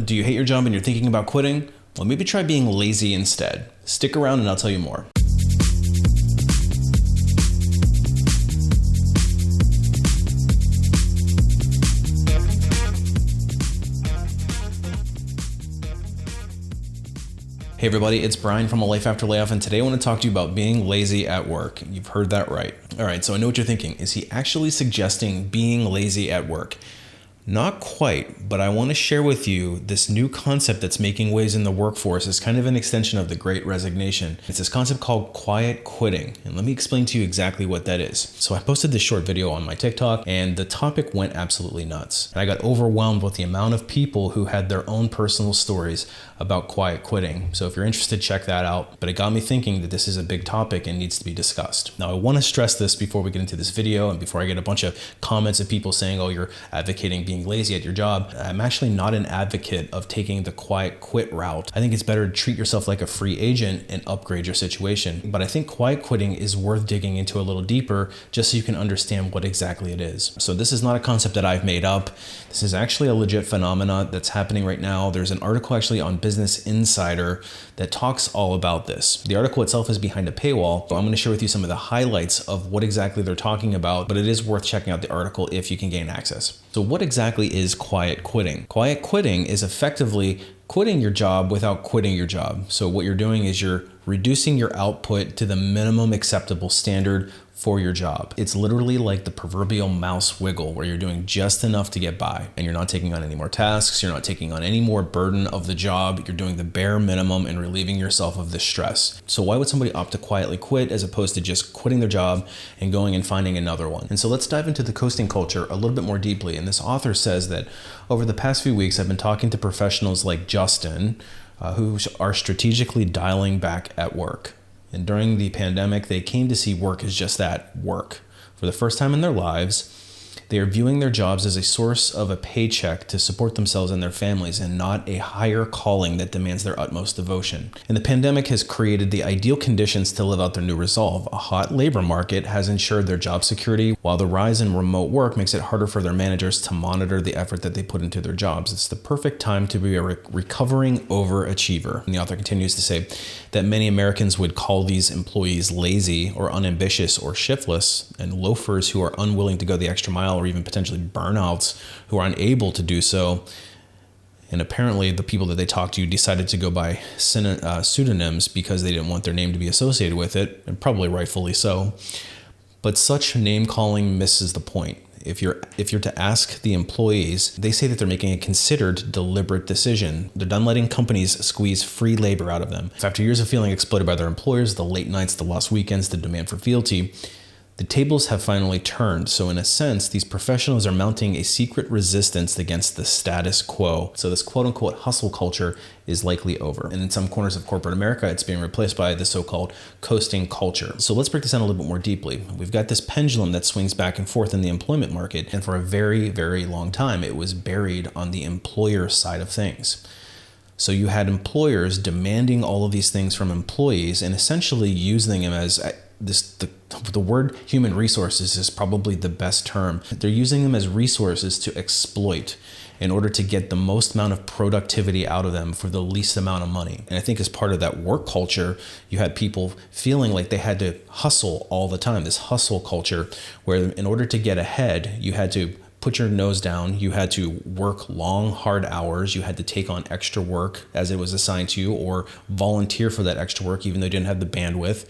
Do you hate your job and you're thinking about quitting? Well, maybe try being lazy instead. Stick around and I'll tell you more. Hey everybody, it's Brian from A Life After Layoff, and today I want to talk to you about being lazy at work. You've heard that right. All right, so I know what you're thinking. Is he actually suggesting being lazy at work? Not quite, but I want to share with you this new concept that's making waves in the workforce. It's kind of an extension of the Great Resignation. It's this concept called quiet quitting. And let me explain to you exactly what that is. So I posted this short video on my TikTok and the topic went absolutely nuts. And I got overwhelmed with the amount of people who had their own personal stories about quiet quitting. So if you're interested, check that out. But it got me thinking that this is a big topic and needs to be discussed. Now I want to stress this before we get into this video and before I get a bunch of comments of people saying, oh, you're advocating being lazy at your job. I'm actually not an advocate of taking the quiet quit route. I think it's better to treat yourself like a free agent and upgrade your situation. But I think quiet quitting is worth digging into a little deeper just so you can understand what exactly it is. So this is not a concept that I've made up. This is actually a legit phenomena that's happening right now. There's an article actually on Business Insider that talks all about this. The article itself is behind a paywall, but I'm going to share with you some of the highlights of what exactly they're talking about, but it is worth checking out the article if you can gain access. So what exactly is quiet quitting? Quiet quitting is effectively quitting your job without quitting your job. So what you're doing is you're reducing your output to the minimum acceptable standard for your job. It's literally like the proverbial mouse wiggle where you're doing just enough to get by and you're not taking on any more tasks. You're not taking on any more burden of the job. You're doing the bare minimum and relieving yourself of the stress. So why would somebody opt to quietly quit as opposed to just quitting their job and going and finding another one? And so let's dive into the coasting culture a little bit more deeply. And this author says that over the past few weeks, I've been talking to professionals like Justin, who are strategically dialing back at work. And during the pandemic, they came to see work as just that, work. For the first time in their lives, they are viewing their jobs as a source of a paycheck to support themselves and their families and not a higher calling that demands their utmost devotion. And the pandemic has created the ideal conditions to live out their new resolve. A hot labor market has ensured their job security, while the rise in remote work makes it harder for their managers to monitor the effort that they put into their jobs. It's the perfect time to be a recovering overachiever. And the author continues to say that many Americans would call these employees lazy or unambitious or shiftless, and loafers who are unwilling to go the extra mile or even potentially burnouts who are unable to do so. And apparently the people that they talked to decided to go by pseudonyms because they didn't want their name to be associated with it, and probably rightfully so. But such name calling misses the point. If you're to ask the employees, they say that they're making a considered, deliberate decision. They're done letting companies squeeze free labor out of them. After years of feeling exploited by their employers, the late nights, the lost weekends, the demand for fealty, the tables have finally turned. So in a sense, these professionals are mounting a secret resistance against the status quo. So this quote unquote hustle culture is likely over. And in some corners of corporate America, it's being replaced by the so-called coasting culture. So let's break this down a little bit more deeply. We've got this pendulum that swings back and forth in the employment market. And for a very, very long time, it was buried on the employer side of things. So you had employers demanding all of these things from employees and essentially using them as the word human resources is probably the best term. They're using them as resources to exploit in order to get the most amount of productivity out of them for the least amount of money. And I think as part of that work culture, you had people feeling like they had to hustle all the time, this hustle culture, where in order to get ahead, you had to put your nose down, you had to work long, hard hours, you had to take on extra work as it was assigned to you or volunteer for that extra work even though you didn't have the bandwidth.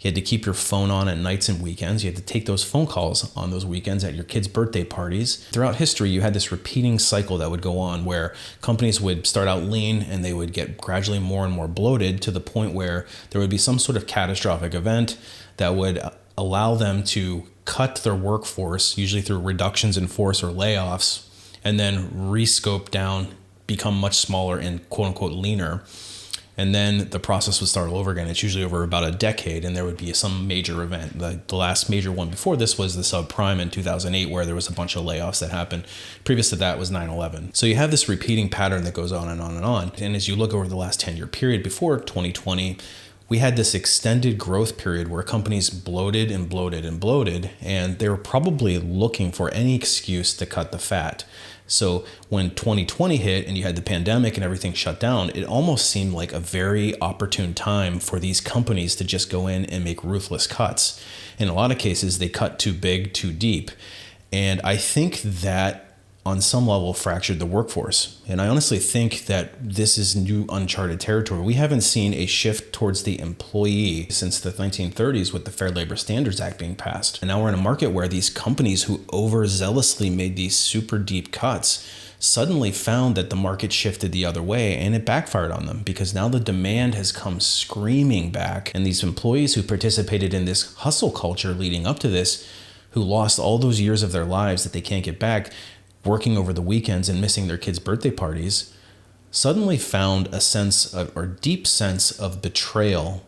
You had to keep your phone on at nights and weekends. You had to take those phone calls on those weekends at your kids' birthday parties. Throughout history, you had this repeating cycle that would go on where companies would start out lean and they would get gradually more and more bloated to the point where there would be some sort of catastrophic event that would allow them to cut their workforce, usually through reductions in force or layoffs, and then rescope down, become much smaller and quote unquote leaner. And then the process would start all over again. It's usually over about a decade, and there would be some major event. The last major one before this was the subprime in 2008, where there was a bunch of layoffs that happened. Previous to that was 9/11. So you have this repeating pattern that goes on and on and on. And as you look over the last 10-year period before 2020, we had this extended growth period where companies bloated and bloated and bloated, and they were probably looking for any excuse to cut the fat. So when 2020 hit and you had the pandemic and everything shut down, it almost seemed like a very opportune time for these companies to just go in and make ruthless cuts. In a lot of cases, they cut too big, too deep. And I think that on some level fractured the workforce. And I honestly think that this is new uncharted territory. We haven't seen a shift towards the employee since the 1930s with the Fair Labor Standards Act being passed. And now we're in a market where these companies who overzealously made these super deep cuts suddenly found that the market shifted the other way, and it backfired on them because now the demand has come screaming back. And these employees who participated in this hustle culture leading up to this, who lost all those years of their lives that they can't get back, working over the weekends and missing their kids' birthday parties, suddenly found a sense of, or deep sense of betrayal,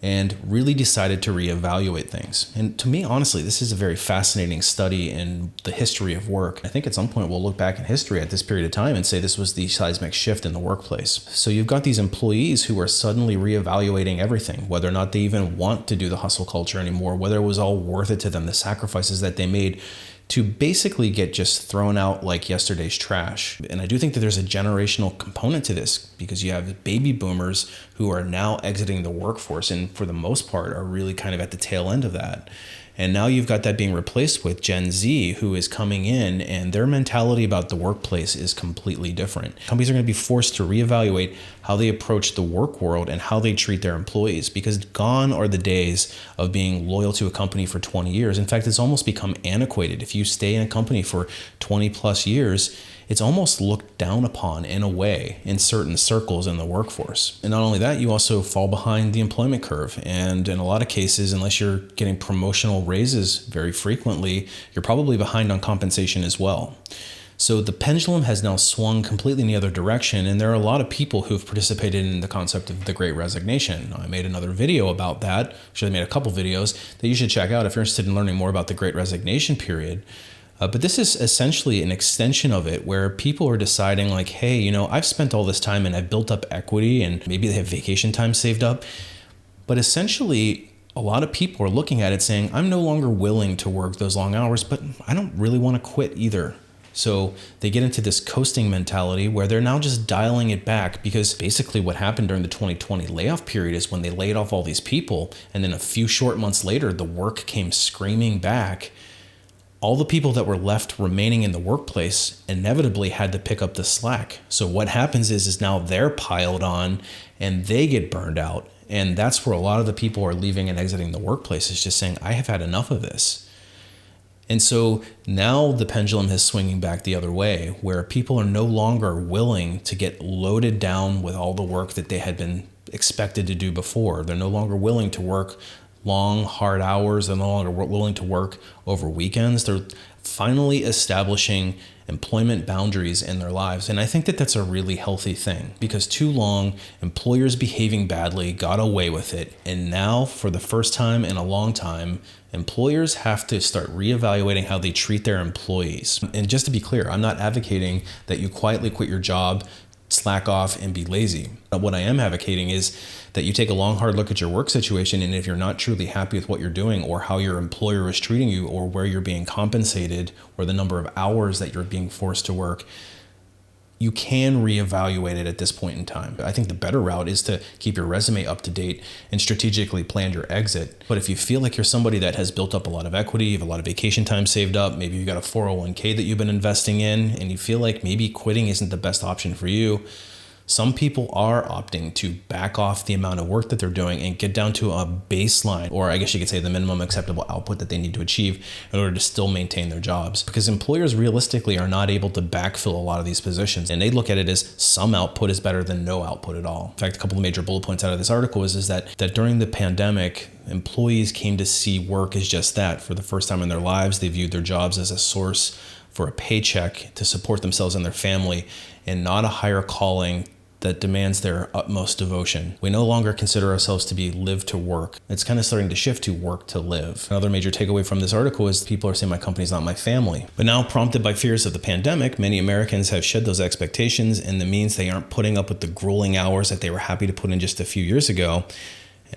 and really decided to reevaluate things. And to me, honestly, this is a very fascinating study in the history of work. I think at some point we'll look back in history at this period of time and say this was the seismic shift in the workplace. So you've got these employees who are suddenly reevaluating everything, whether or not they even want to do the hustle culture anymore, whether it was all worth it to them, the sacrifices that they made to basically get just thrown out like yesterday's trash. And I do think that there's a generational component to this because you have baby boomers who are now exiting the workforce and for the most part are really kind of at the tail end of that. And now you've got that being replaced with Gen Z who is coming in and their mentality about the workplace is completely different. Companies are going to be forced to reevaluate how they approach the work world and how they treat their employees because gone are the days of being loyal to a company for 20 years. In fact, it's almost become antiquated. If you stay in a company for 20 plus years, it's almost looked down upon in a way in certain circles in the workforce. And not only that, you also fall behind the employment curve. And in a lot of cases, unless you're getting promotional raises very frequently, you're probably behind on compensation as well. So the pendulum has now swung completely in the other direction, and there are a lot of people who've participated in the concept of the Great Resignation. I made another video about that. Actually, I made a couple videos that you should check out if you're interested in learning more about the Great Resignation period. But this is essentially an extension of it where people are deciding like, hey, you know, I've spent all this time and I've built up equity and maybe they have vacation time saved up. But essentially, a lot of people are looking at it saying, I'm no longer willing to work those long hours, but I don't really want to quit either. So they get into this coasting mentality where they're now just dialing it back because basically what happened during the 2020 layoff period is when they laid off all these people and then a few short months later, the work came screaming back. All the people that were left remaining in the workplace inevitably had to pick up the slack. So what happens is now they're piled on and they get burned out. And that's where a lot of the people are leaving and exiting the workplace is just saying, I have had enough of this. And so now the pendulum is swinging back the other way where people are no longer willing to get loaded down with all the work that they had been expected to do before. They're no longer willing to work long, hard hours. They're no longer willing to work over weekends. They're finally establishing employment boundaries in their lives. And I think that that's a really healthy thing because too long, employers behaving badly got away with it. And now, for the first time in a long time, employers have to start reevaluating how they treat their employees. And just to be clear, I'm not advocating that you quietly quit your job, slack off, and be lazy. But what I am advocating is that you take a long, hard look at your work situation, and if you're not truly happy with what you're doing or how your employer is treating you or where you're being compensated or the number of hours that you're being forced to work, you can reevaluate it at this point in time. I think the better route is to keep your resume up to date and strategically plan your exit. But if you feel like you're somebody that has built up a lot of equity, you have a lot of vacation time saved up, maybe you've got a 401k that you've been investing in, and you feel like maybe quitting isn't the best option for you, some people are opting to back off the amount of work that they're doing and get down to a baseline, or I guess you could say the minimum acceptable output that they need to achieve in order to still maintain their jobs. Because employers realistically are not able to backfill a lot of these positions. And they look at it as some output is better than no output at all. In fact, a couple of major bullet points out of this article is that during the pandemic, employees came to see work as just that. For the first time in their lives, they viewed their jobs as a source for a paycheck to support themselves and their family and not a higher calling that demands their utmost devotion. We no longer consider ourselves to be live to work. It's kind of starting to shift to work to live. Another major takeaway from this article is people are saying my company's not my family. But now, prompted by fears of the pandemic, many Americans have shed those expectations, and that means they aren't putting up with the grueling hours that they were happy to put in just a few years ago.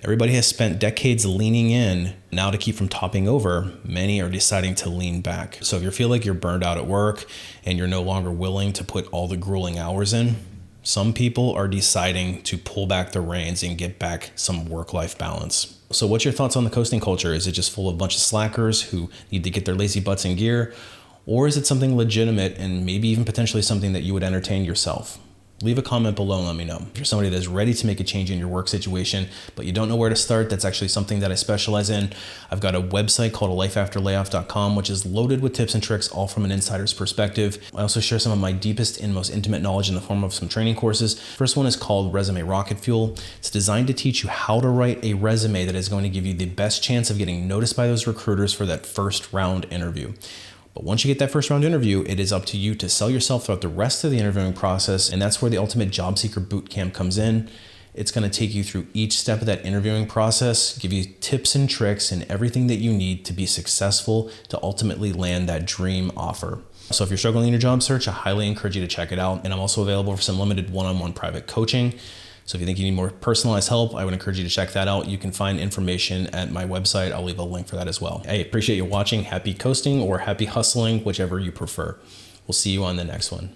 Everybody has spent decades leaning in. Now, to keep from topping over, many are deciding to lean back. So if you feel like you're burned out at work and you're no longer willing to put all the grueling hours in, some people are deciding to pull back the reins and get back some work-life balance. So what's your thoughts on the coasting culture? Is it just full of a bunch of slackers who need to get their lazy butts in gear? Or is it something legitimate and maybe even potentially something that you would entertain yourself? Leave a comment below and let me know. If you're somebody that's ready to make a change in your work situation, but you don't know where to start, that's actually something that I specialize in. I've got a website called lifeafterlayoff.com, which is loaded with tips and tricks, all from an insider's perspective. I also share some of my deepest and most intimate knowledge in the form of some training courses. First one is called Resume Rocketfuel. It's designed to teach you how to write a resume that is going to give you the best chance of getting noticed by those recruiters for that first round interview. But once you get that first round interview, it is up to you to sell yourself throughout the rest of the interviewing process. And that's where the ultimate Job Seeker Bootcamp comes in. It's going to take you through each step of that interviewing process, give you tips and tricks and everything that you need to be successful to ultimately land that dream offer. So if you're struggling in your job search, I highly encourage you to check it out. And I'm also available for some limited one-on-one private coaching. So if you think you need more personalized help, I would encourage you to check that out. You can find information at my website. I'll leave a link for that as well. I appreciate you watching. Happy coasting or happy hustling, whichever you prefer. We'll see you on the next one.